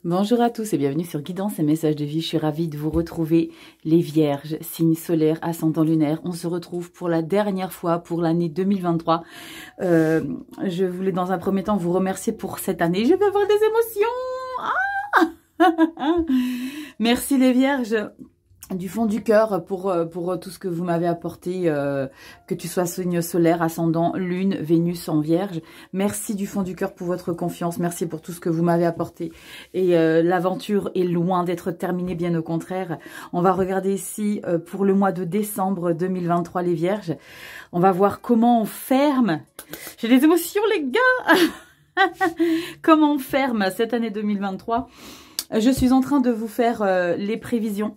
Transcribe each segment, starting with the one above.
Bonjour à tous et bienvenue sur Guidance et Messages de Vie. Je suis ravie de vous retrouver, les Vierges, signe solaire, ascendant lunaire. On se retrouve pour la dernière fois pour l'année 2023. Je voulais dans un premier temps vous remercier pour cette année. Je vais avoir des émotions. Merci les Vierges. Du fond du cœur pour tout ce que vous m'avez apporté, que tu sois signe solaire, ascendant, lune, Vénus en Vierge. Merci du fond du cœur pour votre confiance. Merci pour tout ce que vous m'avez apporté. Et l'aventure est loin d'être terminée, bien au contraire. On va regarder ici pour le mois de décembre 2023, les Vierges. On va voir comment on ferme. J'ai des émotions, les gars. Comment on ferme cette année 2023. Je suis en train de vous faire les prévisions.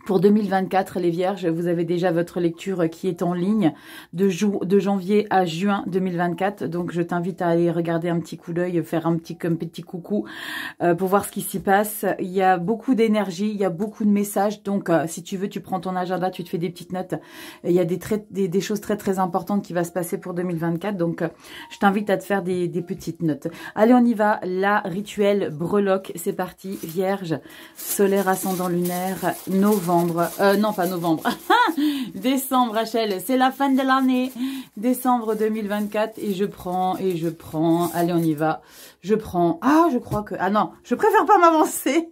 Pour 2024, les Vierges, vous avez déjà votre lecture qui est en ligne de janvier à juin 2024. Donc, je t'invite à aller regarder un petit coup d'œil, faire un petit coucou pour voir ce qui s'y passe. Il y a beaucoup d'énergie, il y a beaucoup de messages. Donc, si tu veux, tu prends ton agenda, tu te fais des petites notes. Il y a des choses très importantes qui vont se passer pour 2024. Donc, je t'invite à te faire des petites notes. Allez, on y va. La rituel breloque, c'est parti. Vierge, solaire, ascendant lunaire, novembre. Non, pas novembre. Décembre, Rachel, c'est la fin de l'année. Décembre 2024 et je prends. Allez, on y va. Je prends. Ah, je crois que... Ah non, je préfère pas m'avancer.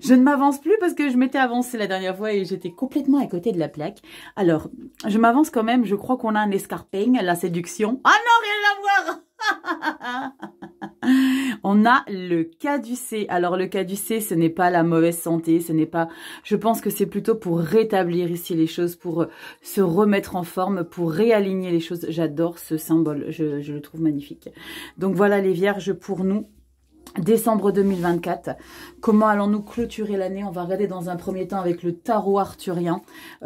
Je ne m'avance plus parce que je m'étais avancée la dernière fois et j'étais complètement à côté de la plaque. Alors, je m'avance quand même. Je crois qu'on a un escarping, la séduction. Ah non, rien à voir. On a le caducée. Alors, le caducée, ce n'est pas la mauvaise santé. Ce n'est pas... Je pense que c'est plutôt pour rétablir ici les choses, pour se remettre en forme, pour réaligner les choses. J'adore ce symbole. Je le trouve magnifique. Donc, voilà les Vierges pour nous. Décembre 2024, comment allons-nous clôturer l'année? On va regarder dans un premier temps avec le tarot arthurien.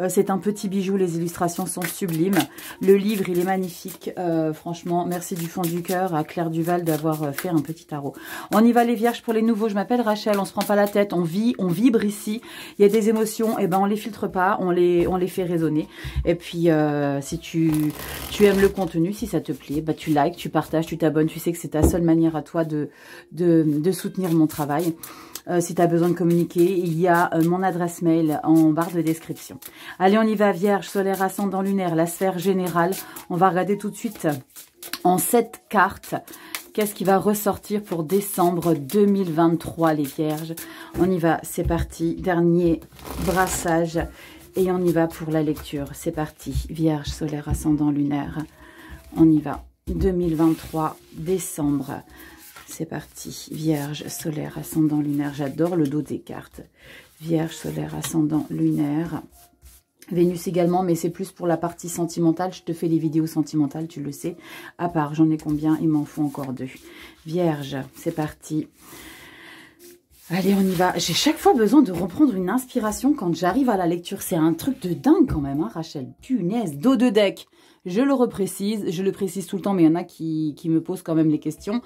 C'est un petit bijou, les illustrations sont sublimes. Le livre, il est magnifique. Franchement, merci du fond du cœur à Claire Duval d'avoir fait un petit tarot. On y va les Vierges pour les nouveaux. Je m'appelle Rachel, on se prend pas la tête, on vit, on vibre ici. Il y a des émotions, et ben on les filtre pas, on les fait résonner. Et puis, si tu aimes le contenu, si ça te plaît, bah tu likes, tu partages, tu t'abonnes. Tu sais que c'est ta seule manière à toi de soutenir mon travail. Si tu as besoin de communiquer, il y a mon adresse mail en barre de description. Allez, on y va, Vierge, solaire, ascendant lunaire, la sphère générale. On va regarder tout de suite en 7 cartes. Qu'est-ce qui va ressortir pour décembre 2023, les Vierges? On y va, c'est parti. Dernier brassage. Et on y va pour la lecture. C'est parti. Vierge, solaire, ascendant lunaire. On y va. 2023, décembre. C'est parti. Vierge, solaire, ascendant lunaire. J'adore le dos des cartes. Vierge, solaire, ascendant lunaire. Vénus également, mais c'est plus pour la partie sentimentale. Je te fais les vidéos sentimentales, tu le sais. À part, j'en ai combien? Il m'en faut encore 2. Vierge, c'est parti. Allez, on y va. J'ai chaque fois besoin de reprendre une inspiration quand j'arrive à la lecture. C'est un truc de dingue quand même, hein, Rachel. Punaise, dos de deck. Je le précise tout le temps, mais il y en a qui me posent quand même les questions.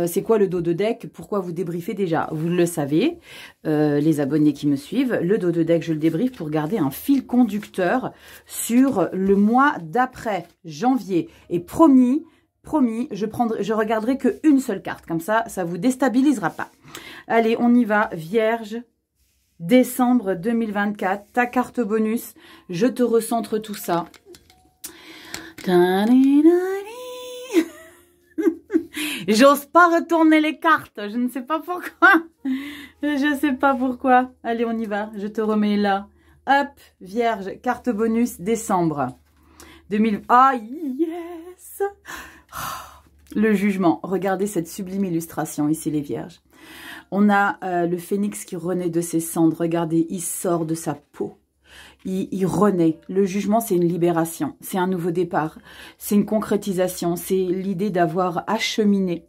C'est quoi le dos de deck? Pourquoi vous débriefez déjà? Vous le savez, les abonnés qui me suivent. Le dos de deck, je le débriefe pour garder un fil conducteur sur le mois d'après, janvier. Et promis, je regarderai qu'une seule carte. Comme ça, ça vous déstabilisera pas. Allez, on y va, Vierge. Décembre 2024, ta carte bonus. Je te recentre tout ça. J'ose pas retourner les cartes. Je ne sais pas pourquoi. Je sais pas pourquoi. Allez, on y va. Je te remets là. Hop, Vierge, carte bonus, décembre 2000. Ah, yes. Le jugement. Regardez cette sublime illustration ici, les Vierges. On a le phénix qui renaît de ses cendres. Regardez, il sort de sa peau. Il renaît. Le jugement, c'est une libération. C'est un nouveau départ. C'est une concrétisation. C'est l'idée d'avoir acheminé,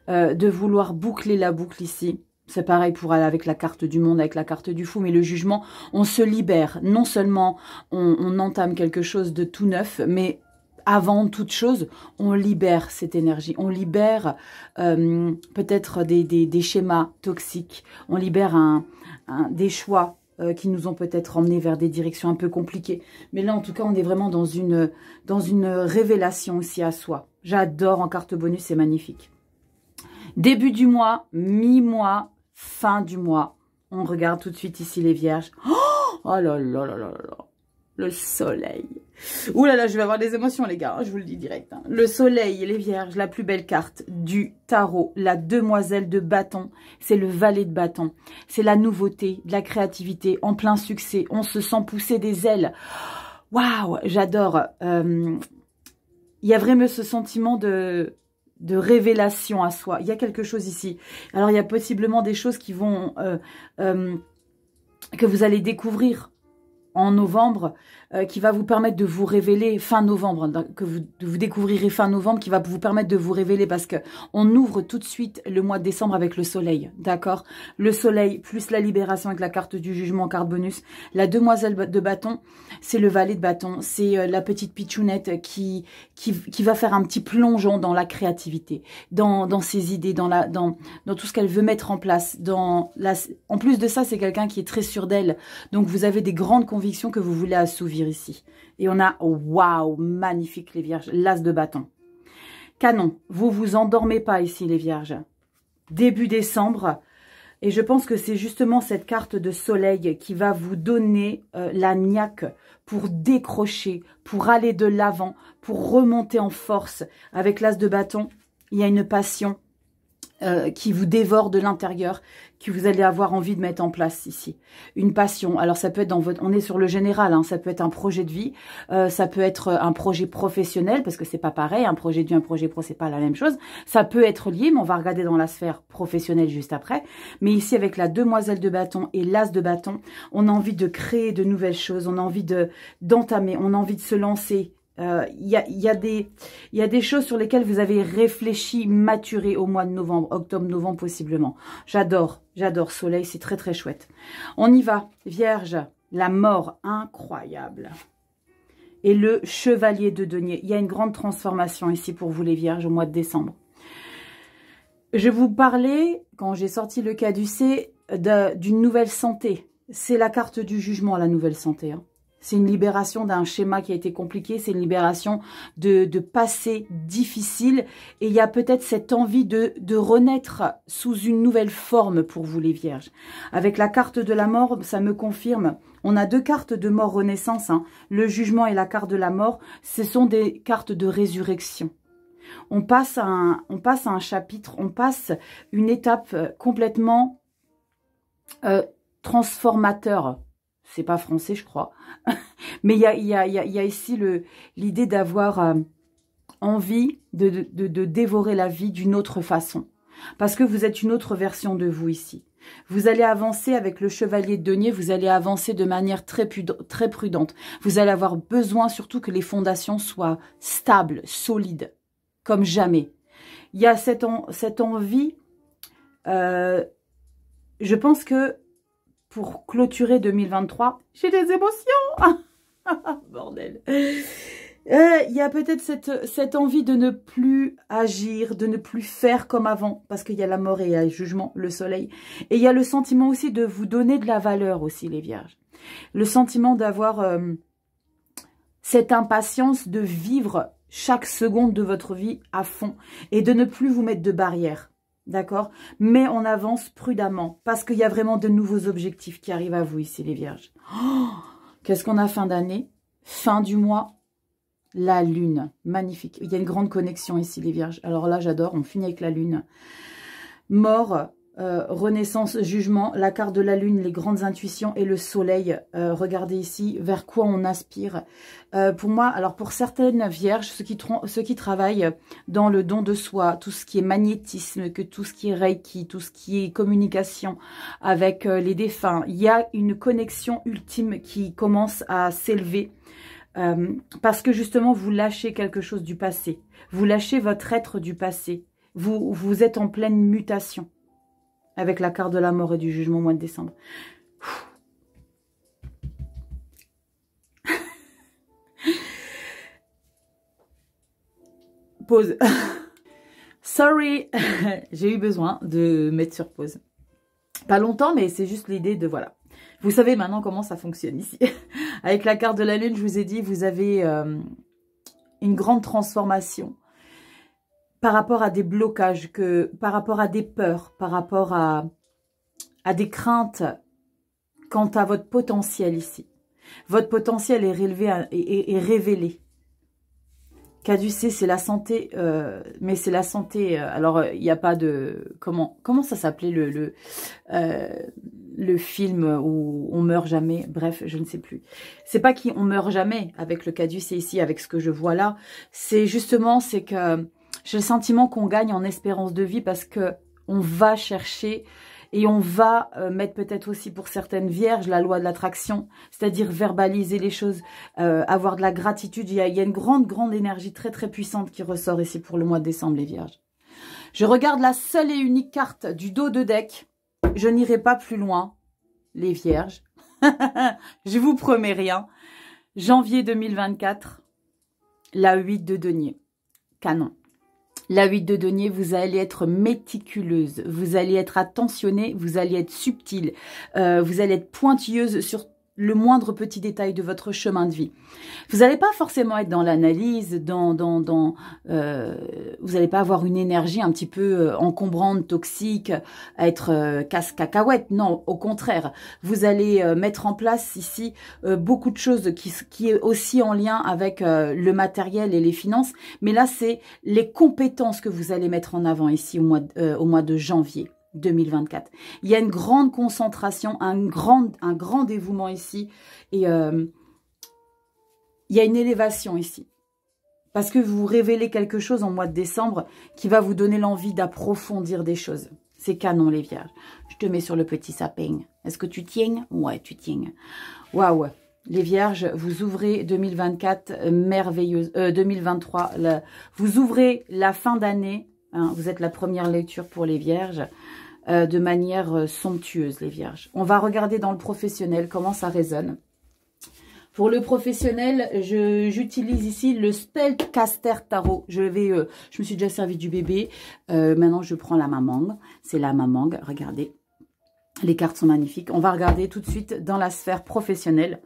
de vouloir boucler la boucle ici. C'est pareil pour aller avec la carte du monde, avec la carte du fou. Mais le jugement, on se libère. Non seulement on entame quelque chose de tout neuf, mais avant toute chose, on libère cette énergie. On libère peut-être des schémas toxiques. On libère des choix qui nous ont peut-être emmenés vers des directions un peu compliquées. Mais là, en tout cas, on est vraiment dans une révélation aussi à soi. J'adore en carte bonus, c'est magnifique. Début du mois, mi-mois, fin du mois. On regarde tout de suite ici les vierges. Oh là là là là là là. Le soleil. Ouh là là, je vais avoir des émotions les gars, je vous le dis direct. Hein. Le soleil, les vierges, la plus belle carte du tarot, la demoiselle de bâton, c'est le valet de bâton. C'est la nouveauté, de la créativité, en plein succès. On se sent pousser des ailes. Waouh, j'adore. Il y a vraiment ce sentiment de révélation à soi. Il y a quelque chose ici. Alors, il y a possiblement des choses qui vont... que vous allez découvrir en novembre, qui va vous permettre de vous révéler fin novembre, que vous découvrirez fin novembre, qui va vous permettre de vous révéler, parce que on ouvre tout de suite le mois de décembre avec le soleil, d'accord? Le soleil, plus la libération avec la carte du jugement, carte bonus. La demoiselle de bâton, c'est le valet de bâton, c'est la petite pitchounette qui va faire un petit plongeon dans la créativité, dans ses idées, dans tout ce qu'elle veut mettre en place. En plus de ça, c'est quelqu'un qui est très sûr d'elle, donc vous avez des grandes convictions que vous voulez assouvir ici. Et on a, waouh, magnifique les vierges, l'as de bâton. Canon, vous vous endormez pas ici les vierges. Début décembre, et je pense que c'est justement cette carte de soleil qui va vous donner la niaque pour décrocher, pour aller de l'avant, pour remonter en force. Avec l'as de bâton, il y a une passion qui vous dévore de l'intérieur, que vous allez avoir envie de mettre en place ici. Une passion. Alors ça peut être dans votre... On est sur le général, hein, ça peut être un projet de vie, ça peut être un projet professionnel, parce que c'est pas pareil, un projet de vie, un projet pro, c'est pas la même chose. Ça peut être lié, mais on va regarder dans la sphère professionnelle juste après. Mais ici, avec la demoiselle de bâton et l'as de bâton, on a envie de créer de nouvelles choses, on a envie d'entamer, on a envie de se lancer. Il y a des choses sur lesquelles vous avez réfléchi, maturé au mois de novembre, octobre-novembre possiblement. J'adore soleil, c'est très très chouette. On y va, vierge, la mort, incroyable. Et le chevalier de denier, il y a une grande transformation ici pour vous les vierges au mois de décembre. Je vous parlais, quand j'ai sorti le caducée, d'une nouvelle santé. C'est la carte du jugement, la nouvelle santé, hein. C'est une libération d'un schéma qui a été compliqué. C'est une libération de passé difficile. Et il y a peut-être cette envie de renaître sous une nouvelle forme pour vous les vierges. Avec la carte de la mort, ça me confirme. On a deux cartes de mort-renaissance. Hein. Le jugement et la carte de la mort, ce sont des cartes de résurrection. On passe à un chapitre, on passe une étape complètement transformateur. C'est pas français, je crois. Mais il y a ici l'idée d'avoir envie de dévorer la vie d'une autre façon. Parce que vous êtes une autre version de vous ici. Vous allez avancer avec le chevalier de denier, vous allez avancer de manière très prudente. Vous allez avoir besoin surtout que les fondations soient stables, solides, comme jamais. Il y a cette envie, je pense que pour clôturer 2023, j'ai des émotions. Bordel. Il y a peut-être cette envie de ne plus agir, de ne plus faire comme avant, parce qu'il y a la mort et il y a le jugement, le soleil. Et il y a le sentiment aussi de vous donner de la valeur aussi, les vierges. Le sentiment d'avoir cette impatience de vivre chaque seconde de votre vie à fond et de ne plus vous mettre de barrières. D'accord? Mais on avance prudemment parce qu'il y a vraiment de nouveaux objectifs qui arrivent à vous ici, les vierges. Oh, qu'est-ce qu'on a fin d'année? Fin du mois, la lune. Magnifique. Il y a une grande connexion ici, les vierges. Alors là, j'adore. On finit avec la lune. Mort, renaissance, jugement, la carte de la lune, les grandes intuitions et le soleil. Regardez ici, vers quoi on aspire. Pour moi, alors pour certaines vierges, ceux qui travaillent dans le don de soi, tout ce qui est magnétisme, tout ce qui est reiki, tout ce qui est communication avec les défunts, il y a une connexion ultime qui commence à s'élever. Parce que justement, vous lâchez quelque chose du passé. Vous lâchez votre être du passé. Vous êtes en pleine mutation. Avec la carte de la mort et du jugement au mois de décembre. Pause. Sorry, j'ai eu besoin de mettre sur pause. Pas longtemps, mais c'est juste l'idée de voilà. Vous savez maintenant comment ça fonctionne ici. Avec la carte de la lune, je vous ai dit, vous avez une grande transformation par rapport à des blocages, par rapport à des peurs, par rapport à des craintes quant à votre potentiel ici. Votre potentiel est révélé. Caducée, c'est la santé, mais c'est la santé. Alors, il n'y a pas de... Comment ça s'appelait le film où on meurt jamais? Bref, je ne sais plus. C'est pas qu'on meurt jamais avec le caducée ici, avec ce que je vois là. C'est justement, c'est que j'ai le sentiment qu'on gagne en espérance de vie parce que on va chercher... Et on va mettre peut-être aussi pour certaines vierges la loi de l'attraction, c'est-à-dire verbaliser les choses, avoir de la gratitude. Il y a une grande énergie très puissante qui ressort ici pour le mois de décembre, les vierges. Je regarde la seule et unique carte du dos de deck. Je n'irai pas plus loin, les vierges. Je vous promets rien. Janvier 2024, la 8 de denier. Canon. La 8 de denier, vous allez être méticuleuse, vous allez être attentionnée, vous allez être subtile, vous allez être pointilleuse sur le moindre petit détail de votre chemin de vie. Vous n'allez pas forcément être dans l'analyse, vous n'allez pas avoir une énergie un petit peu encombrante, toxique, être casse-cacahuète. Non, au contraire. Vous allez mettre en place ici beaucoup de choses qui est aussi en lien avec le matériel et les finances. Mais là, c'est les compétences que vous allez mettre en avant ici au mois de janvier 2024. Il y a une grande concentration, un grand dévouement ici. Et il y a une élévation ici. Parce que vous révélez quelque chose en mois de décembre qui va vous donner l'envie d'approfondir des choses. C'est canon, les vierges. Je te mets sur le petit sapin. Est-ce que tu tiens? Ouais, tu tiens. Waouh! Les vierges, vous ouvrez 2024 merveilleuse. 2023, vous ouvrez la fin d'année. Hein, vous êtes la première lecture pour les vierges. De manière somptueuse, les vierges. On va regarder dans le professionnel comment ça résonne. Pour le professionnel, j'utilise ici le Spellcaster Tarot. Je me suis déjà servi du bébé. Maintenant, je prends la Mamang. C'est la Mamang. Regardez. Les cartes sont magnifiques. On va regarder tout de suite dans la sphère professionnelle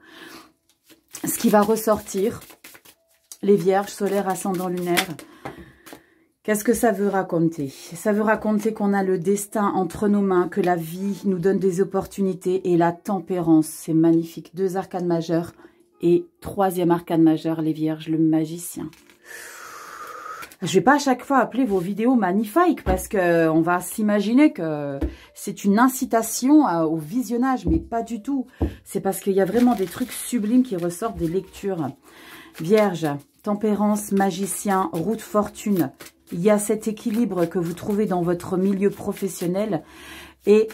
ce qui va ressortir. Les vierges, solaire, ascendant, lunaire. Qu'est-ce que ça veut raconter? Ça veut raconter qu'on a le destin entre nos mains, que la vie nous donne des opportunités et la tempérance. C'est magnifique. 2 arcanes majeures et 3e arcane majeur, les vierges, le magicien. Je ne vais pas à chaque fois appeler vos vidéos magnifiques parce qu'on va s'imaginer que c'est une incitation au visionnage, mais pas du tout. C'est parce qu'il y a vraiment des trucs sublimes qui ressortent des lectures. Vierge, tempérance, magicien, roue de fortune. Il y a cet équilibre que vous trouvez dans votre milieu professionnel. Et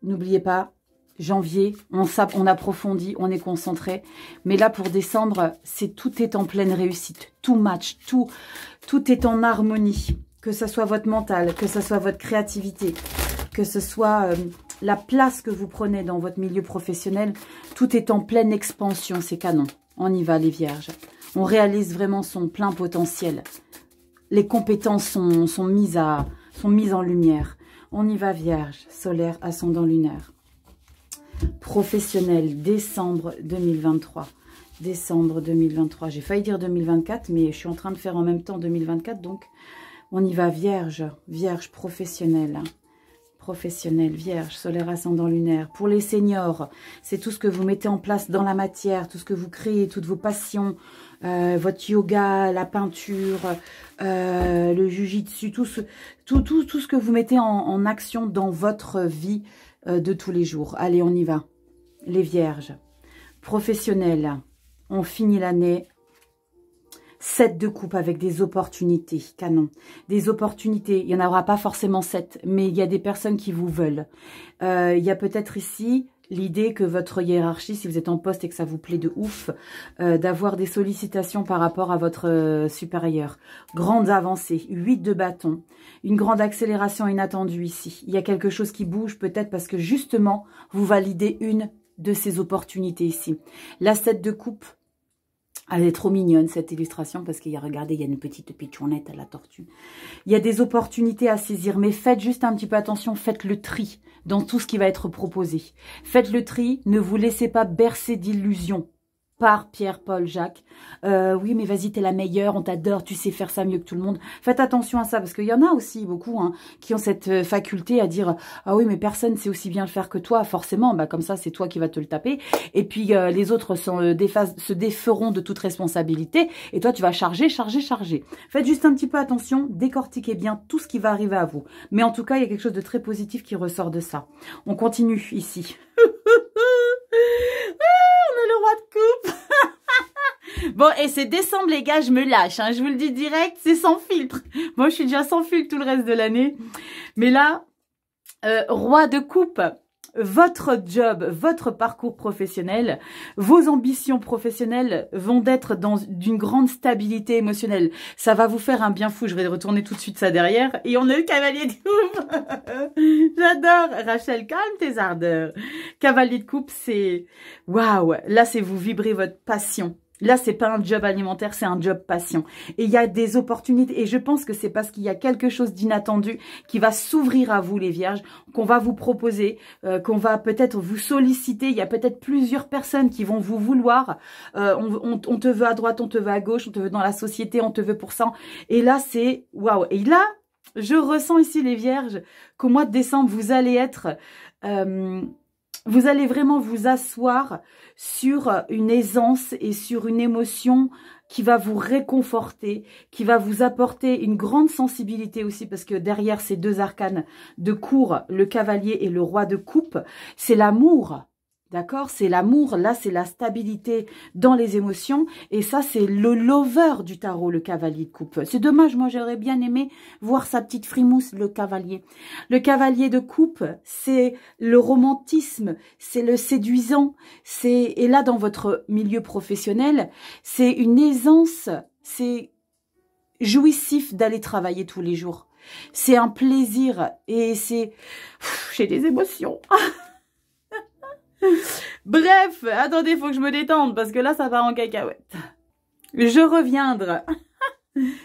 n'oubliez pas, janvier, on approfondit, on est concentré. Mais là, pour décembre, tout est en pleine réussite. Tout match, tout est en harmonie. Que ce soit votre mental, que ce soit votre créativité, que ce soit la place que vous prenez dans votre milieu professionnel. Tout est en pleine expansion, c'est canon. On y va, les vierges. On réalise vraiment son plein potentiel. Les compétences sont mises en lumière. On y va, vierge, solaire, ascendant lunaire. Professionnel, décembre 2023. Décembre 2023. J'ai failli dire 2024, mais je suis en train de faire en même temps 2024. Donc, on y va, vierge, vierge professionnelle. Professionnel, vierge, solaire, ascendant lunaire. Pour les seniors, c'est tout ce que vous mettez en place dans la matière, tout ce que vous créez, toutes vos passions, votre yoga, la peinture, le jujitsu, tout ce que vous mettez en action dans votre vie de tous les jours. Allez, on y va. Les vierges, professionnels, on finit l'année. 7 de coupe avec des opportunités, canon. Des opportunités, il n'y en aura pas forcément 7, mais il y a des personnes qui vous veulent. Il y a peut-être ici l'idée que votre hiérarchie, si vous êtes en poste et que ça vous plaît de ouf, d'avoir des sollicitations par rapport à votre supérieur. Grandes avancées, 8 de bâton, une grande accélération inattendue ici. Il y a quelque chose qui bouge peut-être parce que justement, vous validez une de ces opportunités ici. La 7 de coupe, elle est trop mignonne cette illustration parce qu'il y a, regardez, il y a une petite pitchounette à la tortue. Il y a des opportunités à saisir, mais faites juste un petit peu attention, faites le tri dans tout ce qui va être proposé. Faites le tri, ne vous laissez pas bercer d'illusions. par Pierre-Paul Jacques. Oui, mais vas-y, t'es la meilleure, on t'adore, tu sais faire ça mieux que tout le monde. Faites attention à ça, parce qu'il y en a aussi beaucoup hein, qui ont cette faculté à dire « Ah oui, mais personne sait aussi bien le faire que toi, forcément, bah, comme ça, c'est toi qui vas te le taper. » Et puis, les autres se déferont de toute responsabilité, et toi, tu vas charger. Faites juste un petit peu attention, décortiquez bien tout ce qui va arriver à vous. Mais en tout cas, il y a quelque chose de très positif qui ressort de ça. On continue ici. On a le roi de coupe. Bon, et c'est décembre, les gars, je me lâche. Hein, je vous le dis direct, c'est sans filtre. Moi, je suis déjà sans filtre tout le reste de l'année. Mais là, roi de coupe, votre job, votre parcours professionnel, vos ambitions professionnelles vont être d'une grande stabilité émotionnelle. Ça va vous faire un bien fou. Je vais retourner tout de suite ça derrière. Et on a le cavalier de coupe. J'adore. Rachel, calme tes ardeurs. Cavalier de coupe, c'est... Waouh. Là, c'est vous vibrez votre passion. Là, c'est pas un job alimentaire, c'est un job passion. Et il y a des opportunités. Et je pense que c'est parce qu'il y a quelque chose d'inattendu qui va s'ouvrir à vous, les vierges, qu'on va vous proposer, qu'on va peut-être vous solliciter. Il y a peut-être plusieurs personnes qui vont vous vouloir. On te veut à droite, on te veut à gauche, on te veut dans la société, on te veut pour ça. Et là, c'est waouh. Et là, je ressens ici, les vierges, qu'au mois de décembre, vous allez être... vous allez vraiment vous asseoir sur une aisance et sur une émotion qui va vous réconforter, qui va vous apporter une grande sensibilité aussi, parce que derrière ces deux arcanes de cour, le cavalier et le roi de coupe, c'est l'amour. D'accord? C'est l'amour, là c'est la stabilité dans les émotions et ça c'est le lover du tarot, le cavalier de coupe. C'est dommage, moi j'aurais bien aimé voir sa petite frimousse, le cavalier. Le cavalier de coupe, c'est le romantisme, c'est le séduisant, et là dans votre milieu professionnel, c'est une aisance, c'est jouissif d'aller travailler tous les jours. C'est un plaisir et c'est... J'ai des émotions. Bref, attendez, il faut que je me détende parce que là, ça part en cacahuète. Je reviendrai.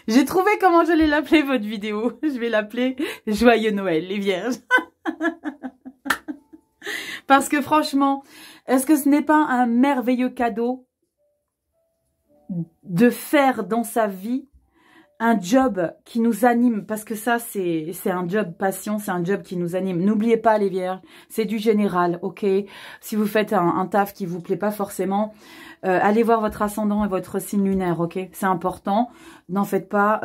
J'ai trouvé comment j'allais l'appeler, votre vidéo. Je vais l'appeler « Joyeux Noël, les vierges ». Parce que franchement, est-ce que ce n'est pas un merveilleux cadeau de faire dans sa vie un job qui nous anime, parce que ça, c'est un job passion, c'est un job qui nous anime. N'oubliez pas, les vierges, c'est du général, ok? Si vous faites un taf qui vous plaît pas forcément, allez voir votre ascendant et votre signe lunaire, ok? C'est important. N'en faites pas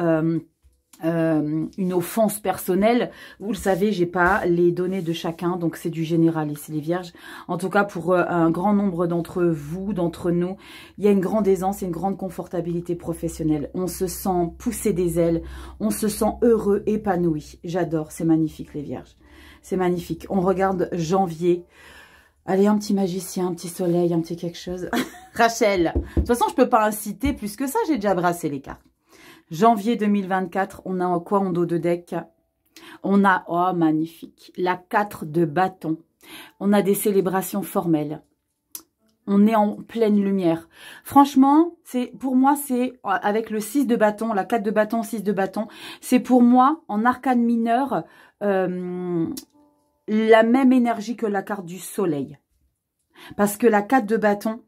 une offense personnelle. Vous le savez, j'ai pas les données de chacun, donc c'est du général ici, les vierges. En tout cas, pour un grand nombre d'entre vous, d'entre nous, il y a une grande aisance et une grande confortabilité professionnelle. On se sent pousser des ailes, on se sent heureux, épanoui. J'adore, c'est magnifique, les vierges. C'est magnifique. On regarde janvier. Allez, un petit magicien, un petit soleil, un petit quelque chose. Rachel, de toute façon, je peux pas inciter plus que ça, j'ai déjà brassé les cartes. Janvier 2024, on a quoi en dos de deck? On a, oh magnifique, la 4 de bâton. On a des célébrations formelles. On est en pleine lumière. Franchement, pour moi, c'est avec le 6 de bâton, la 4 de bâton, 6 de bâton, c'est pour moi, en arcane mineur, la même énergie que la carte du soleil. Parce que la 4 de bâton,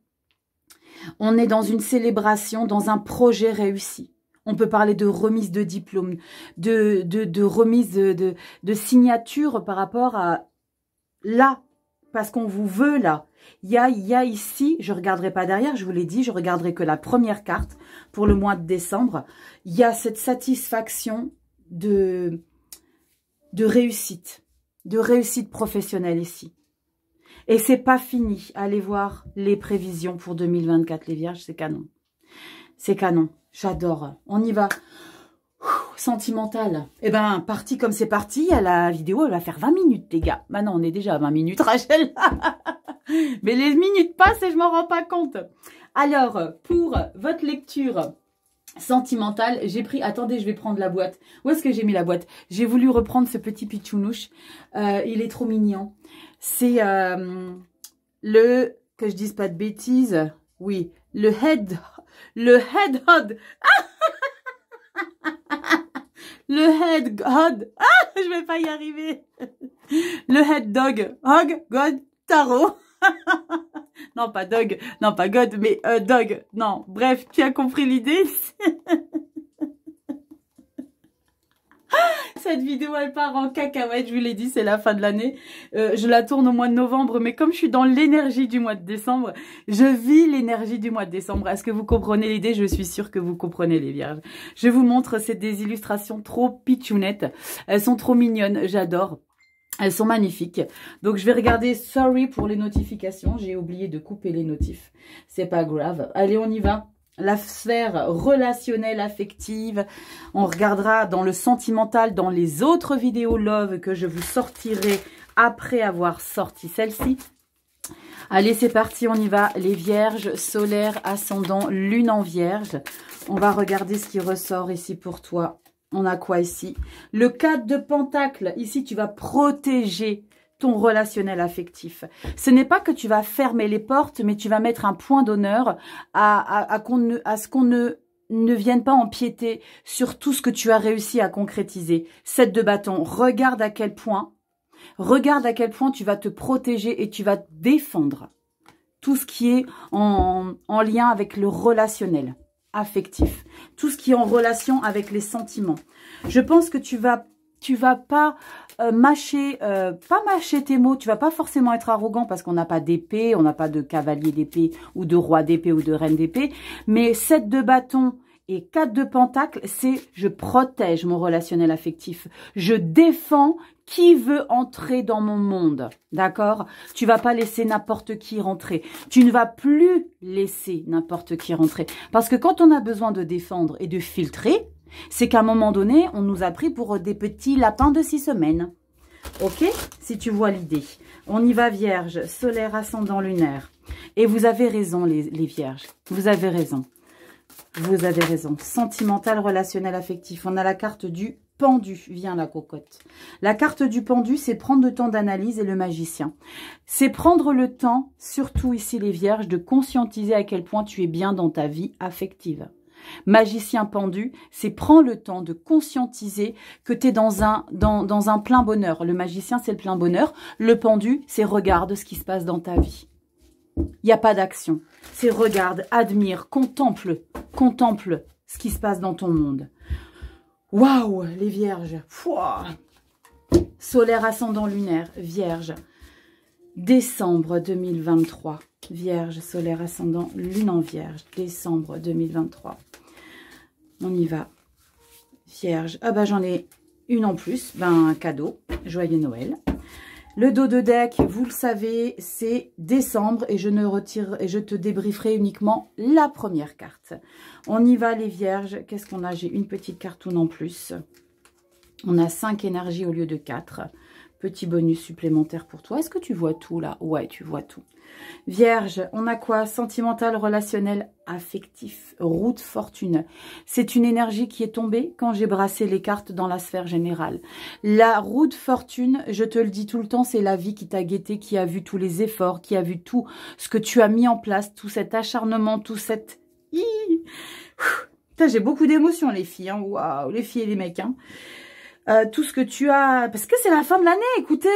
on est dans une célébration, dans un projet réussi. On peut parler de remise de diplôme, de remise de signature par rapport à là, parce qu'on vous veut là. Il y a ici, je ne regarderai pas derrière, je vous l'ai dit, je regarderai que la première carte pour le mois de décembre. Il y a cette satisfaction de réussite professionnelle ici. Et c'est pas fini. Allez voir les prévisions pour 2024, les vierges, c'est canon. C'est canon. J'adore. On y va. Sentimental. Eh ben, parti comme c'est parti, la vidéo, elle va faire 20 minutes, les gars. Maintenant, on est déjà à 20 minutes, Rachel. Mais les minutes passent et je m'en rends pas compte. Alors, pour votre lecture sentimentale, j'ai pris... Attendez, je vais prendre la boîte. Où est-ce que j'ai mis la boîte? J'ai voulu reprendre ce petit pitchounouche. Il est trop mignon. C'est que je dise pas de bêtises. Oui, le head hod. Le head god. Ah, je vais pas y arriver. Le head dog. Hog, god, tarot. Non, pas dog. Non, pas God, mais dog. Non, bref, tu as compris l'idée. Cette vidéo, elle part en cacahuète, je vous l'ai dit, c'est la fin de l'année. Je la tourne au mois de novembre, mais comme je suis dans l'énergie du mois de décembre, je vis l'énergie du mois de décembre. Est-ce que vous comprenez l'idée? Je suis sûre que vous comprenez les vierges. Je vous montre, c'est des illustrations trop pitchounettes. Elles sont trop mignonnes, j'adore. Elles sont magnifiques. Donc, je vais regarder. Sorry pour les notifications. J'ai oublié de couper les notifs. C'est pas grave. Allez, on y va. La sphère relationnelle affective. On regardera dans le sentimental, dans les autres vidéos love que je vous sortirai après avoir sorti celle-ci. Allez, c'est parti, on y va. Les vierges, solaire, ascendant, lune en vierge. On va regarder ce qui ressort ici pour toi. On a quoi ici? Le 4 de Pentacle. Ici, tu vas protéger ton relationnel affectif. Ce n'est pas que tu vas fermer les portes, mais tu vas mettre un point d'honneur à ce qu'on ne vienne pas empiéter sur tout ce que tu as réussi à concrétiser. 7 de bâton. Regarde à quel point tu vas te protéger et tu vas défendre tout ce qui est en lien avec le relationnel affectif, tout ce qui est en relation avec les sentiments. Je pense que tu vas pas mâcher tes mots, tu vas pas forcément être arrogant parce qu'on n'a pas d'épée, on n'a pas de cavalier d'épée ou de roi d'épée ou de reine d'épée, mais 7 de bâton et 4 de pentacle, c'est je protège mon relationnel affectif, je défends qui veut entrer dans mon monde, d'accord? Tu vas pas laisser n'importe qui rentrer. Tu ne vas plus laisser n'importe qui rentrer. Parce que quand on a besoin de défendre et de filtrer, c'est qu'à un moment donné, on nous a pris pour des petits lapins de 6 semaines. Ok? Si tu vois l'idée. On y va, vierge, solaire, ascendant, lunaire. Et vous avez raison, les vierges. Vous avez raison. Vous avez raison. Sentimental, relationnel, affectif. On a la carte du pendu. Viens la cocotte. La carte du pendu, c'est prendre le temps d'analyse et le magicien. C'est prendre le temps, surtout ici les vierges, de conscientiser à quel point tu es bien dans ta vie affective. Magicien pendu, c'est prendre le temps de conscientiser que tu es dans un plein bonheur. Le magicien, c'est le plein bonheur. Le pendu, c'est regarde ce qui se passe dans ta vie. Il n'y a pas d'action. C'est regarde, admire, contemple ce qui se passe dans ton monde. Waouh, les vierges. Fouah. Solaire, ascendant, lunaire, vierge. Décembre 2023. Vierge, solaire, ascendant, lune en vierge. Décembre 2023. On y va. Vierge. Ah bah j'en ai une en plus. Ben cadeau. Joyeux Noël. Le dos de deck, vous le savez, c'est décembre et je te débrieferai uniquement la première carte. On y va les vierges. Qu'est-ce qu'on a? J'ai une petite cartoon en plus. On a 5 énergies au lieu de 4. Petit bonus supplémentaire pour toi. Est-ce que tu vois tout là? Ouais, tu vois tout. Vierge, on a quoi? Sentimental, relationnel, affectif, roue de fortune. C'est une énergie qui est tombée quand j'ai brassé les cartes dans la sphère générale. La roue de fortune, je te le dis tout le temps, c'est la vie qui t'a guetté, qui a vu tous les efforts, qui a vu tout ce que tu as mis en place, tout cet acharnement, tout cette... J'ai beaucoup d'émotions les filles, hein. Waouh, les filles et les mecs, hein. Tout ce que tu as... Parce que c'est la fin de l'année, écoutez,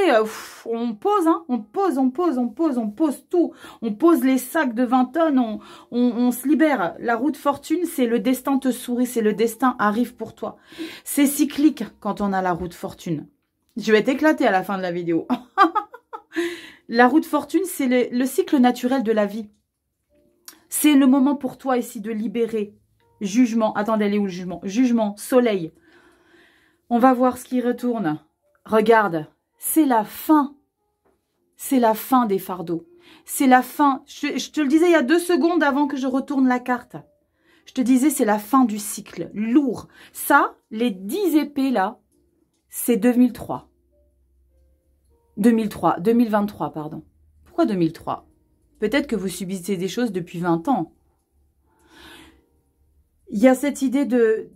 on pose, hein, on pose tout. On pose les sacs de 20 tonnes, on se libère. La roue de fortune, c'est le destin te sourit, c'est le destin arrive pour toi. C'est cyclique quand on a la roue de fortune. Je vais t'éclater à la fin de la vidéo. La roue de fortune, c'est le cycle naturel de la vie. C'est le moment pour toi ici de libérer. Jugement, attendez, elle est où le jugement? Jugement, soleil. On va voir ce qui retourne. Regarde, c'est la fin. C'est la fin des fardeaux. C'est la fin. Je te le disais il y a 2 secondes avant que je retourne la carte. Je te disais, c'est la fin du cycle. Lourd. Ça, les 10 épées là, c'est 2003. 2023, pardon. Pourquoi 2003? Peut-être que vous subissez des choses depuis 20 ans. Il y a cette idée de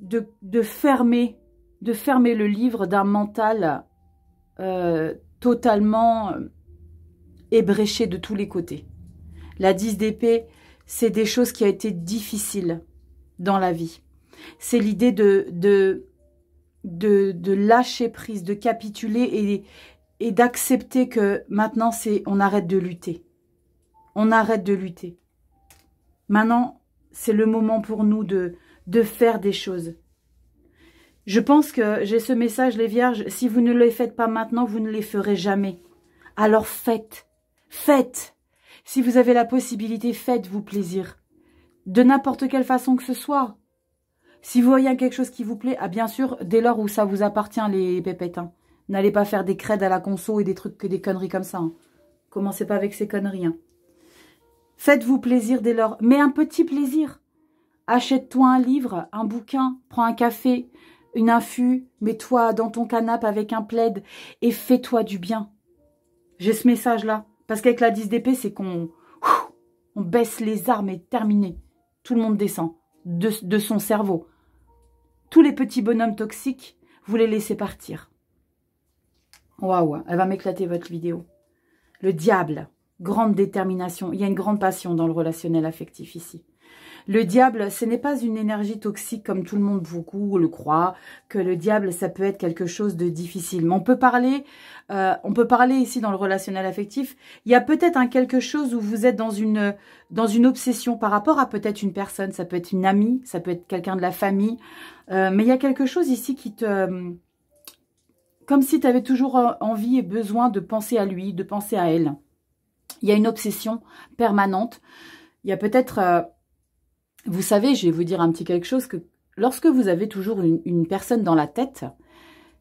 fermer le livre d'un mental totalement ébréché de tous les côtés. La 10 d'épée, c'est des choses qui ont été difficiles dans la vie. C'est l'idée de lâcher prise, de capituler et d'accepter que maintenant, on arrête de lutter. On arrête de lutter. Maintenant, c'est le moment pour nous de faire des choses. Je pense que j'ai ce message, les vierges, si vous ne les faites pas maintenant, vous ne les ferez jamais. Alors faites, faites. Si vous avez la possibilité, faites-vous plaisir. De n'importe quelle façon que ce soit. Si vous voyez quelque chose qui vous plaît, ah bien sûr, dès lors où ça vous appartient, les pépettes. Hein. N'allez pas faire des crèdes à la conso et des trucs, des conneries comme ça. Hein. Commencez pas avec ces conneries. Hein. Faites-vous plaisir dès lors, mais un petit plaisir. Achète-toi un livre, un bouquin, prends un café, une infu, mets-toi dans ton canapé avec un plaid et fais-toi du bien. J'ai ce message-là. Parce qu'avec la 10 d'épée, c'est qu'on baisse les armes et terminé. Tout le monde descend de son cerveau. Tous les petits bonhommes toxiques, vous les laissez partir. Waouh, elle va m'éclater votre vidéo. Le diable, grande détermination. Il y a une grande passion dans le relationnel affectif ici. Le diable, ce n'est pas une énergie toxique comme tout le monde beaucoup le croit, que le diable, ça peut être quelque chose de difficile. Mais on peut parler ici dans le relationnel affectif, il y a peut-être un quelque chose où vous êtes dans une obsession par rapport à peut-être une personne, ça peut être une amie, ça peut être quelqu'un de la famille, mais il y a quelque chose ici qui te... comme si tu avais toujours envie et besoin de penser à lui, de penser à elle. Il y a une obsession permanente. Il y a peut-être... vous savez, je vais vous dire un petit quelque chose, que lorsque vous avez toujours une personne dans la tête,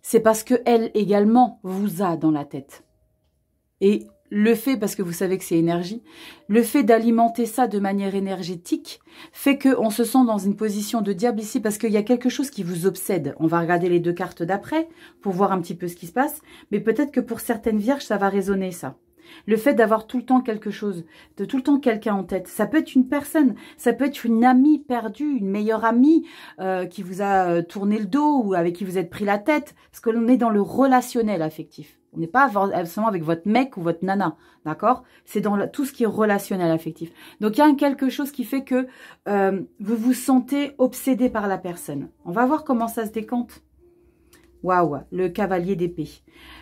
c'est parce qu'elle également vous a dans la tête. Et le fait, parce que vous savez que c'est énergie, le fait d'alimenter ça de manière énergétique fait qu'on se sent dans une position de diable ici parce qu'il y a quelque chose qui vous obsède. On va regarder les deux cartes d'après pour voir un petit peu ce qui se passe, mais peut-être que pour certaines vierges, ça va résonner ça. Le fait d'avoir tout le temps quelque chose, de tout le temps quelqu'un en tête. Ça peut être une personne, ça peut être une amie perdue, une meilleure amie qui vous a tourné le dos ou avec qui vous êtes pris la tête. Parce que l'on est dans le relationnel affectif. On n'est pas seulement avec votre mec ou votre nana, d'accord? C'est dans tout ce qui est relationnel affectif. Donc, il y a quelque chose qui fait que vous vous sentez obsédé par la personne. On va voir comment ça se décante. Waouh, le cavalier d'épée.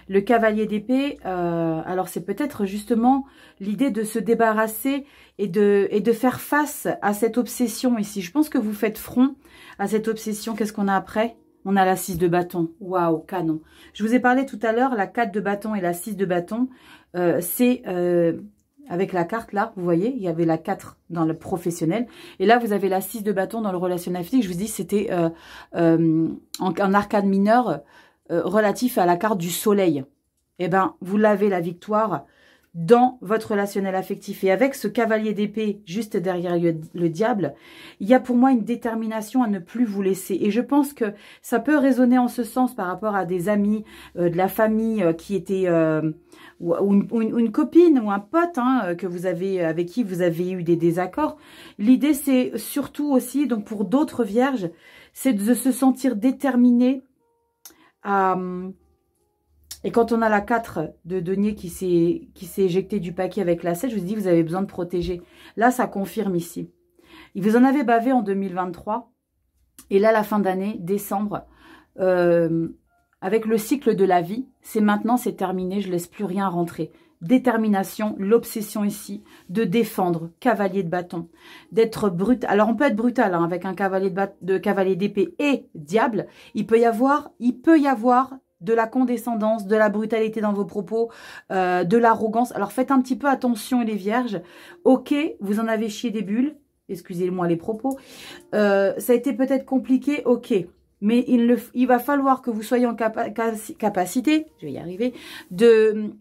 Le cavalier d'épée, alors c'est peut-être justement l'idée de se débarrasser et de faire face à cette obsession ici. Je pense que vous faites front à cette obsession. Qu'est-ce qu'on a après? On a la 6 de bâton. Waouh, canon. Je vous ai parlé tout à l'heure, la 4 de bâton et la 6 de bâton, c'est... avec la carte là, vous voyez, il y avait la 4 dans le professionnel. Et là, vous avez la 6 de bâton dans le relationnel affectif. Je vous dis, c'était en arcane mineur relatif à la carte du soleil. Eh bien, vous l'avez la victoire dans votre relationnel affectif. Et avec ce cavalier d'épée juste derrière le diable, il y a pour moi une détermination à ne plus vous laisser. Et je pense que ça peut résonner en ce sens par rapport à des amis, de la famille qui étaient... ou une copine ou un pote hein, que vous avez, avec qui vous avez eu des désaccords. L'idée, c'est surtout aussi, donc pour d'autres vierges, c'est de se sentir déterminé à... Et quand on a la 4 de denier qui s'est éjecté du paquet avec la 7, je vous dis, vous avez besoin de protéger. Là, ça confirme ici. Vous en avez bavé en 2023. Et là, la fin d'année, décembre, avec le cycle de la vie, c'est maintenant, c'est terminé, je ne laisse plus rien rentrer. Détermination, l'obsession ici, de défendre, cavalier de bâton, d'être brutal. Alors, on peut être brutal hein, avec un cavalier d'épée et diable. Il peut y avoir de la condescendance, de la brutalité dans vos propos, de l'arrogance. Alors, faites un petit peu attention, les vierges. Ok, vous en avez chié des bulles. Excusez-moi les propos. Ça a été peut-être compliqué, ok. Mais il va falloir que vous soyez en capacité, je vais y arriver, de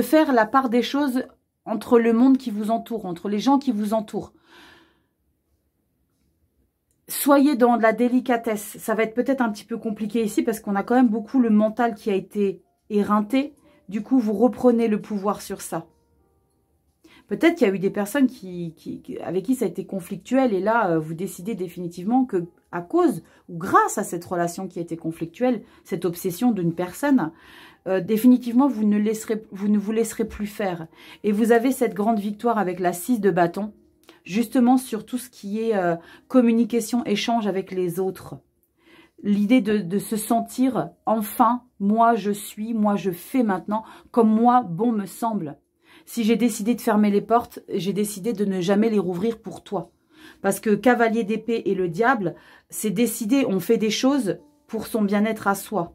faire la part des choses entre le monde qui vous entoure, entre les gens qui vous entourent. Soyez dans de la délicatesse. Ça va être peut-être un petit peu compliqué ici parce qu'on a quand même beaucoup le mental qui a été éreinté. Du coup, vous reprenez le pouvoir sur ça. Peut-être qu'il y a eu des personnes avec qui ça a été conflictuel et là, vous décidez définitivement que à cause ou grâce à cette relation qui a été conflictuelle, cette obsession d'une personne, définitivement, vous ne vous laisserez plus faire. Et vous avez cette grande victoire avec la 6 de bâton, justement sur tout ce qui est communication, échange avec les autres. L'idée de se sentir, enfin, moi je fais maintenant, comme moi, bon me semble. Si j'ai décidé de fermer les portes, j'ai décidé de ne jamais les rouvrir pour toi. Parce que cavalier d'épée et le diable, c'est décidé, on fait des choses pour son bien-être à soi.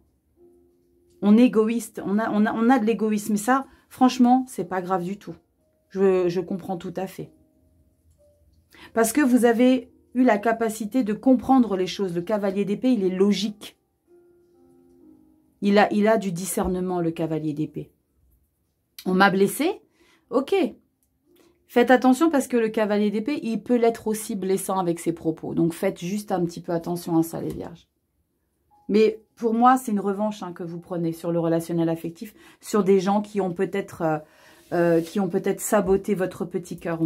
On est égoïste, on a de l'égoïsme. Et ça, franchement, c'est pas grave du tout. Je comprends tout à fait. Parce que vous avez eu la capacité de comprendre les choses. Le cavalier d'épée, il est logique. Il a du discernement, le cavalier d'épée. On m'a blessé? Ok. Faites attention parce que le cavalier d'épée, il peut l'être aussi blessant avec ses propos. Donc faites juste un petit peu attention à ça, les vierges. Mais pour moi, c'est une revanche que vous prenez sur le relationnel affectif, sur des gens qui ont peut-être saboté votre petit cœur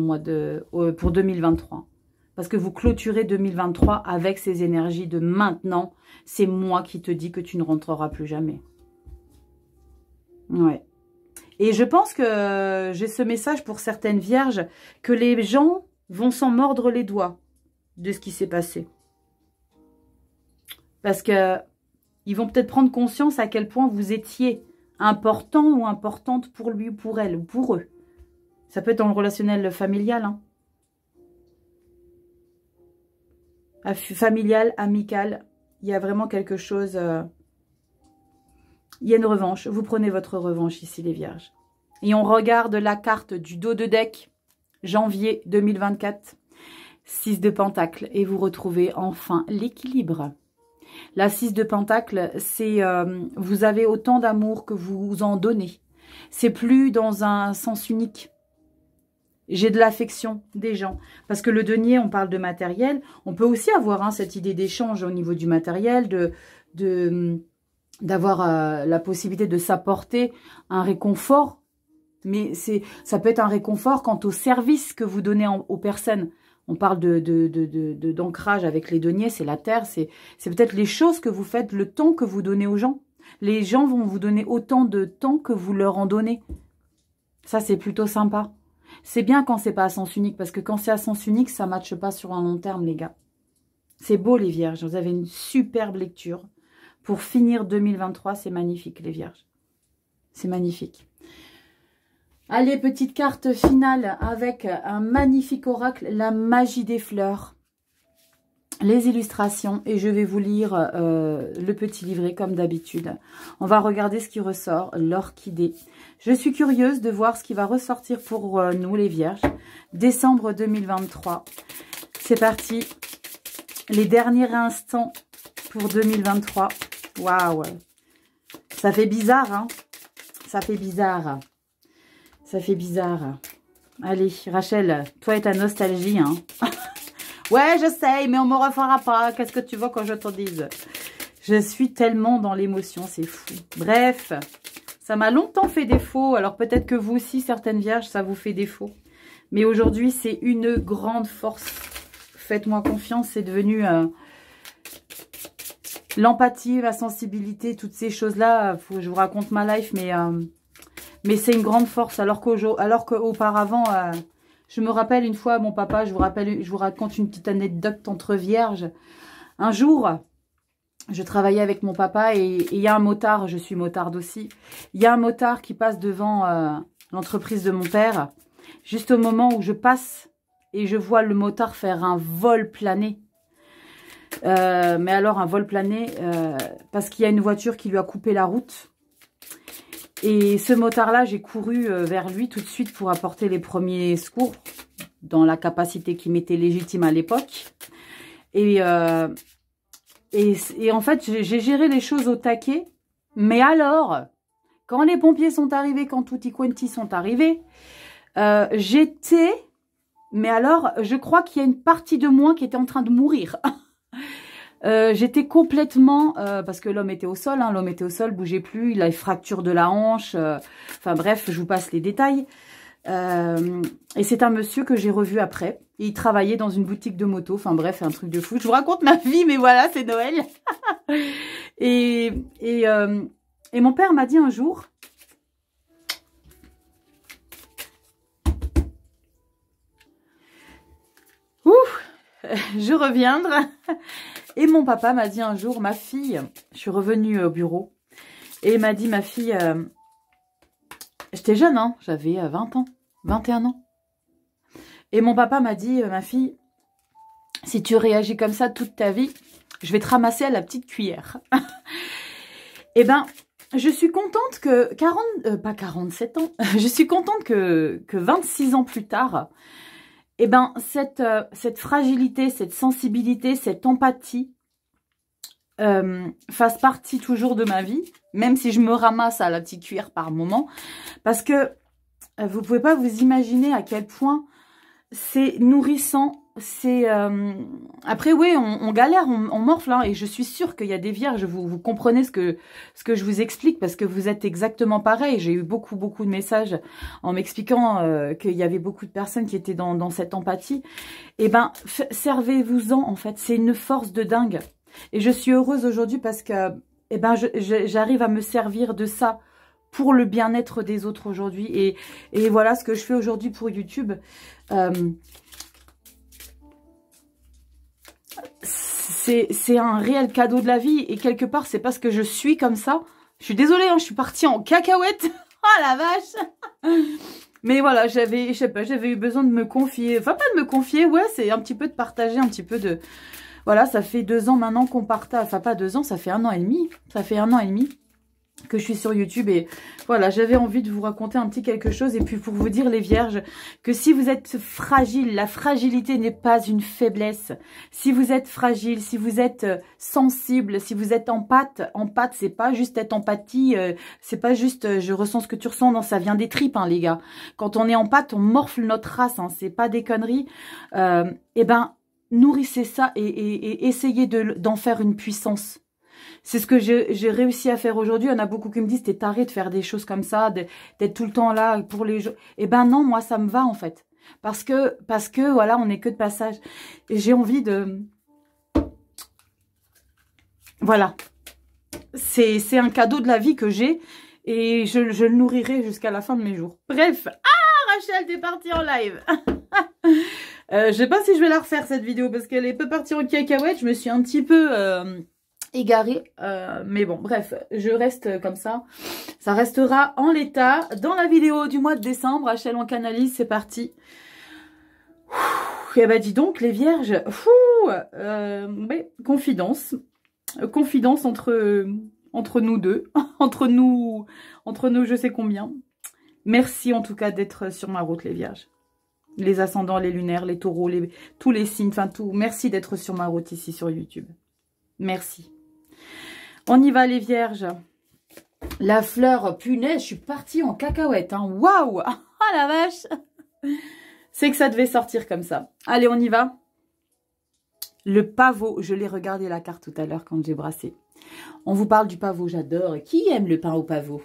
pour 2023. Parce que vous clôturez 2023 avec ces énergies de maintenant. C'est moi qui te dis que tu ne rentreras plus jamais. Ouais. Et je pense que j'ai ce message pour certaines vierges, que les gens vont s'en mordre les doigts de ce qui s'est passé. Parce que ils vont peut-être prendre conscience à quel point vous étiez important ou importante pour lui ou pour elle, ou pour eux. Ça peut être dans le relationnel familial. Familial, amical, il y a vraiment quelque chose... il y a une revanche. Vous prenez votre revanche ici, les vierges. Et on regarde la carte du dos de deck, janvier 2024. 6 de Pentacle. Et vous retrouvez enfin l'équilibre. La 6 de Pentacle, c'est vous avez autant d'amour que vous en donnez. C'est plus dans un sens unique. J'ai de l'affection des gens. Parce que le denier, on parle de matériel. On peut aussi avoir cette idée d'échange au niveau du matériel, d'avoir la possibilité de s'apporter un réconfort. Mais ça peut être un réconfort quant au service que vous donnez aux personnes. On parle d'ancrage avec les deniers, c'est la terre, c'est peut-être les choses que vous faites, le temps que vous donnez aux gens. Les gens vont vous donner autant de temps que vous leur en donnez. Ça, c'est plutôt sympa. C'est bien quand c'est pas à sens unique, parce que quand c'est à sens unique, ça ne matche pas sur un long terme, les gars. C'est beau, les vierges. Vous avez une superbe lecture. Pour finir 2023, c'est magnifique, les vierges. C'est magnifique. Allez, petite carte finale avec un magnifique oracle, la magie des fleurs. Les illustrations, et je vais vous lire le petit livret comme d'habitude. On va regarder ce qui ressort, l'orchidée. Je suis curieuse de voir ce qui va ressortir pour nous, les vierges. Décembre 2023. C'est parti. Les derniers instants pour 2023. Waouh. Ça fait bizarre, hein. Ça fait bizarre. Ça fait bizarre. Allez, Rachel, toi et ta nostalgie, hein. Ouais, je sais, mais on me refera pas. Qu'est-ce que tu veux quand je te dise? Je suis tellement dans l'émotion, c'est fou. Bref, ça m'a longtemps fait défaut. Alors peut-être que vous aussi, certaines vierges, ça vous fait défaut. Mais aujourd'hui, c'est une grande force. Faites-moi confiance, c'est devenu... l'empathie, la sensibilité, toutes ces choses-là, je vous raconte ma life, mais c'est une grande force. Alors qu'auparavant, je me rappelle une fois, mon papa, je vous raconte une petite anecdote entre vierges. Un jour, je travaillais avec mon papa et il y a un motard, je suis motarde aussi. Il y a un motard qui passe devant l'entreprise de mon père, juste au moment où je passe et je vois le motard faire un vol plané. Mais alors un vol plané, parce qu'il y a une voiture qui lui a coupé la route. Et ce motard-là, j'ai couru vers lui tout de suite pour apporter les premiers secours, dans la capacité qui m'était légitime à l'époque. Et en fait, j'ai géré les choses au taquet. Mais alors, quand les pompiers sont arrivés, quand tutti quanti sont arrivés, j'étais... Mais alors, je crois qu'il y a une partie de moi qui était en train de mourir. J'étais complètement... parce que l'homme était au sol, hein, l'homme était au sol, bougeait plus, il a une fracture de la hanche. Enfin bref, je vous passe les détails. Et c'est un monsieur que j'ai revu après. Il travaillait dans une boutique de moto. Enfin bref, un truc de fou. Je vous raconte ma vie, mais voilà, c'est Noël. et mon père m'a dit un jour... je reviendrai. Et mon papa m'a dit un jour, ma fille, je suis revenue au bureau, et il m'a dit, ma fille, J'étais jeune, hein, j'avais 20 ans, 21 ans. Et mon papa m'a dit, ma fille, si tu réagis comme ça toute ta vie, je vais te ramasser à la petite cuillère. Eh ben, je suis contente que pas 47 ans, je suis contente que 26 ans plus tard, eh ben, cette fragilité, cette sensibilité, cette empathie fasse partie toujours de ma vie, même si je me ramasse à la petite cuillère par moment, parce que vous pouvez pas vous imaginer à quel point c'est nourrissant. C'est après oui, on galère, on morfle, hein, et je suis sûre qu'il y a des vierges, vous comprenez ce que je vous explique, parce que vous êtes exactement pareil. J'ai eu beaucoup de messages en m'expliquant qu'il y avait beaucoup de personnes qui étaient dans cette empathie. Et ben, servez-vous-en, en fait, c'est une force de dingue. Et je suis heureuse aujourd'hui parce que eh ben, j'arrive à me servir de ça pour le bien-être des autres aujourd'hui. Et voilà ce que je fais aujourd'hui pour YouTube. C'est un réel cadeau de la vie. Et quelque part, c'est parce que je suis comme ça. Je suis désolée, hein, je suis partie en cacahuète. Oh la vache. Mais voilà, je sais pas, j'avais eu besoin de me confier. Enfin, pas de me confier, ouais, c'est un petit peu de partager, un petit peu de... Voilà, ça fait 2 ans maintenant qu'on partage. Enfin, pas 2 ans, ça fait 1 an et demi. Ça fait 1 an et demi que je suis sur YouTube. Et voilà, j'avais envie de vous raconter un petit quelque chose. Et puis, pour vous dire, les vierges, que si vous êtes fragile, la fragilité n'est pas une faiblesse. Si vous êtes fragile, si vous êtes sensible, si vous êtes empathe, c'est pas juste être empathie. C'est pas juste je ressens ce que tu ressens. Non, ça vient des tripes, hein, les gars. Quand on est empathe, on morfle notre race. Hein, c'est pas des conneries. Eh ben... nourrissez ça et essayez d'en faire une puissance. C'est ce que j'ai réussi à faire aujourd'hui. Il y en a beaucoup qui me disent, t'es taré de faire des choses comme ça, d'être tout le temps là pour les gens. Eh ben non, moi ça me va en fait. Parce que voilà, on n'est que de passage. Et j'ai envie de... Voilà. C'est un cadeau de la vie que j'ai. Et je le nourrirai jusqu'à la fin de mes jours. Bref. Ah, Rachel, t'es partie en live. Je sais pas si je vais la refaire cette vidéo parce qu'elle est peu partie en cacahuète. Je me suis un petit peu égarée. Mais bon, bref, je reste comme ça. Ça restera en l'état. Dans la vidéo du mois de décembre, Rachel en canalise, c'est parti. Et bah dis donc, les vierges. Ouais, confidence. Confidence entre nous deux. entre nous je sais combien. Merci en tout cas d'être sur ma route, les vierges. Les ascendants, les lunaires, les taureaux, tous les signes, enfin tout. Merci d'être sur ma route ici sur YouTube. Merci. On y va les vierges. La fleur, punaise, je suis partie en cacahuète. Hein. Waouh. Ah la vache. C'est que ça devait sortir comme ça. Allez, on y va. Le pavot, je l'ai regardé la carte tout à l'heure quand j'ai brassé. On vous parle du pavot, j'adore. Qui aime le pain au pavot?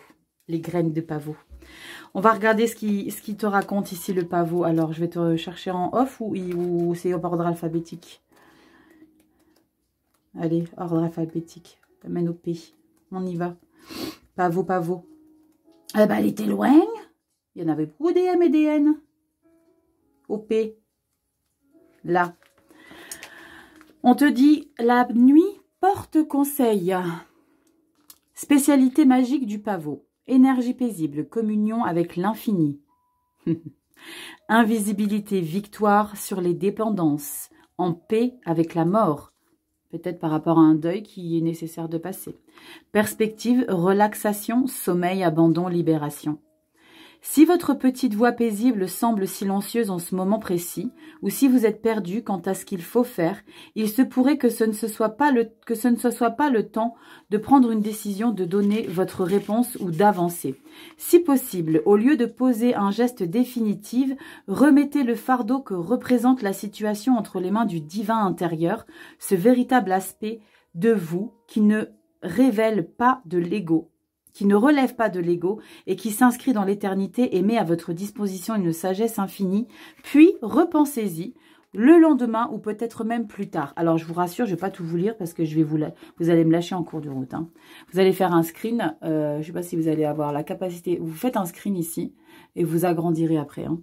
Les graines de pavot. On va regarder ce qui te raconte ici le pavot. Alors, je vais te chercher en off ou c'est au ordre alphabétique. Allez, ordre alphabétique. T'amène au P. On y va. Pavot, pavot. Eh ben, elle était loin. Il y en avait beaucoup des M et des N. Au P. Là. On te dit, la nuit porte conseil. Spécialité magique du pavot. Énergie paisible, communion avec l'infini. Invisibilité, victoire sur les dépendances. En paix avec la mort. Peut-être par rapport à un deuil qui est nécessaire de passer. Perspective, relaxation, sommeil, abandon, libération. Si votre petite voix paisible semble silencieuse en ce moment précis, ou si vous êtes perdu quant à ce qu'il faut faire, il se pourrait que ce ne soit pas le temps de prendre une décision, de donner votre réponse ou d'avancer. Si possible, au lieu de poser un geste définitif, remettez le fardeau que représente la situation entre les mains du divin intérieur, ce véritable aspect de vous qui ne révèle pas de l'ego, qui ne relève pas de l'ego et qui s'inscrit dans l'éternité et met à votre disposition une sagesse infinie, puis repensez-y le lendemain ou peut-être même plus tard. Alors je vous rassure, je ne vais pas tout vous lire parce que vous allez me lâcher en cours de route. Hein. Vous allez faire un screen, je ne sais pas si vous allez avoir la capacité, vous faites un screen ici et vous agrandirez après. Hein.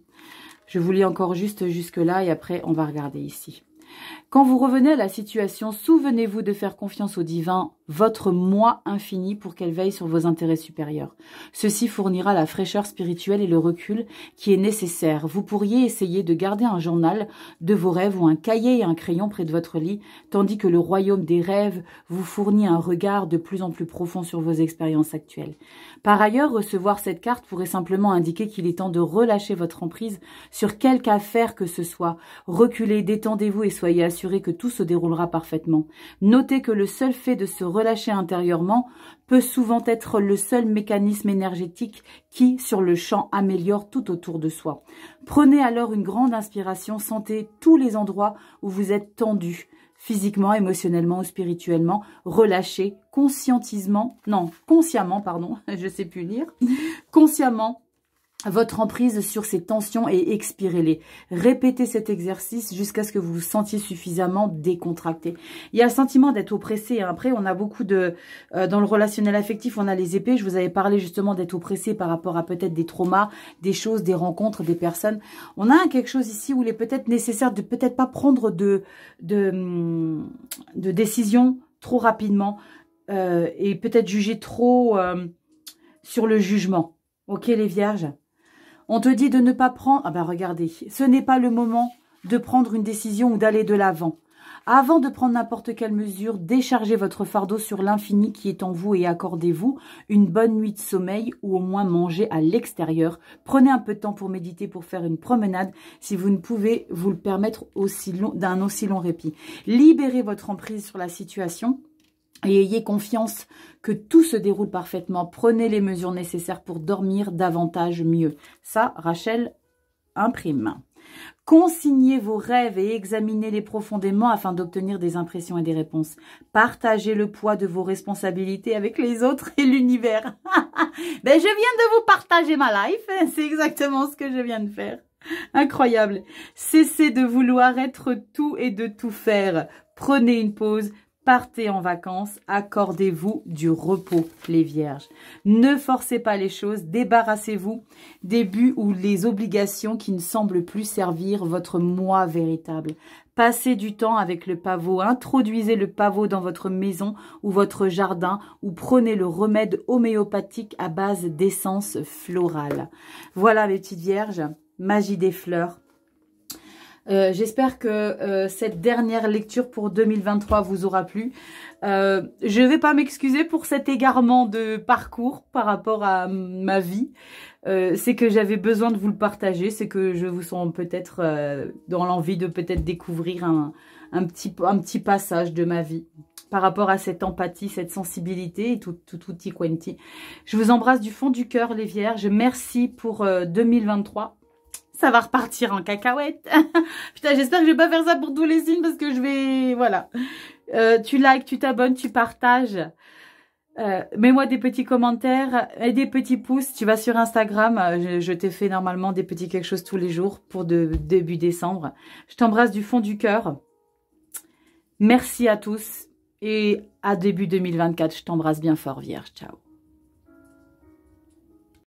Je vous lis encore juste jusque là et après on va regarder ici. Quand vous revenez à la situation, souvenez-vous de faire confiance au divin, votre moi infini, pour qu'elle veille sur vos intérêts supérieurs. Ceci fournira la fraîcheur spirituelle et le recul qui est nécessaire. Vous pourriez essayer de garder un journal de vos rêves ou un cahier et un crayon près de votre lit, tandis que le royaume des rêves vous fournit un regard de plus en plus profond sur vos expériences actuelles. Par ailleurs, recevoir cette carte pourrait simplement indiquer qu'il est temps de relâcher votre emprise sur quelque affaire que ce soit. Reculez, détendez-vous et soyez assurés que tout se déroulera parfaitement. Notez que le seul fait de se relâcher intérieurement peut souvent être le seul mécanisme énergétique qui, sur le champ, améliore tout autour de soi. Prenez alors une grande inspiration, sentez tous les endroits où vous êtes tendu, physiquement, émotionnellement ou spirituellement, relâchez, consciemment, je sais plus lire, consciemment, votre emprise sur ces tensions et expirez-les. Répétez cet exercice jusqu'à ce que vous vous sentiez suffisamment décontracté. Il y a le sentiment d'être oppressé. Après, on a beaucoup de... dans le relationnel affectif, on a les épées. Je vous avais parlé justement d'être oppressé par rapport à peut-être des traumas, des choses, des rencontres, des personnes. On a quelque chose ici où il est peut-être nécessaire de peut-être pas prendre de décision trop rapidement et peut-être juger trop sur le jugement. Ok les vierges? On te dit de ne pas prendre... Ah ben regardez, ce n'est pas le moment de prendre une décision ou d'aller de l'avant. Avant de prendre n'importe quelle mesure, déchargez votre fardeau sur l'infini qui est en vous et accordez-vous une bonne nuit de sommeil ou au moins mangez à l'extérieur. Prenez un peu de temps pour méditer, pour faire une promenade si vous ne pouvez vous le permettre d'un aussi long répit. Libérez votre emprise sur la situation. Et ayez confiance que tout se déroule parfaitement. Prenez les mesures nécessaires pour dormir davantage mieux. Ça, Rachel imprime. Consignez vos rêves et examinez-les profondément afin d'obtenir des impressions et des réponses. Partagez le poids de vos responsabilités avec les autres et l'univers. Ben, je viens de vous partager ma life. C'est exactement ce que je viens de faire. Incroyable. Cessez de vouloir être tout et de tout faire. Prenez une pause. Partez en vacances, accordez-vous du repos, les vierges. Ne forcez pas les choses, débarrassez-vous des buts ou les obligations qui ne semblent plus servir votre moi véritable. Passez du temps avec le pavot, introduisez le pavot dans votre maison ou votre jardin ou prenez le remède homéopathique à base d'essence florale. Voilà mes petites vierges, magie des fleurs. J'espère que cette dernière lecture pour 2023 vous aura plu. Je ne vais pas m'excuser pour cet égarement de parcours par rapport à ma vie. C'est que j'avais besoin de vous le partager. C'est que je vous sens peut-être dans l'envie de peut-être découvrir un petit passage de ma vie par rapport à cette empathie, cette sensibilité et tout quanti. Je vous embrasse du fond du cœur les vierges. Merci pour 2023. Ça va repartir en cacahuète. Putain, j'espère que je vais pas faire ça pour tous les signes parce que je vais... Voilà. Tu likes, tu t'abonnes, tu partages. Mets-moi des petits commentaires et des petits pouces. Tu vas sur Instagram. Je t'ai fait normalement des petits quelque chose tous les jours pour début décembre. Je t'embrasse du fond du cœur. Merci à tous. Et à début 2024, je t'embrasse bien fort, Vierge. Ciao.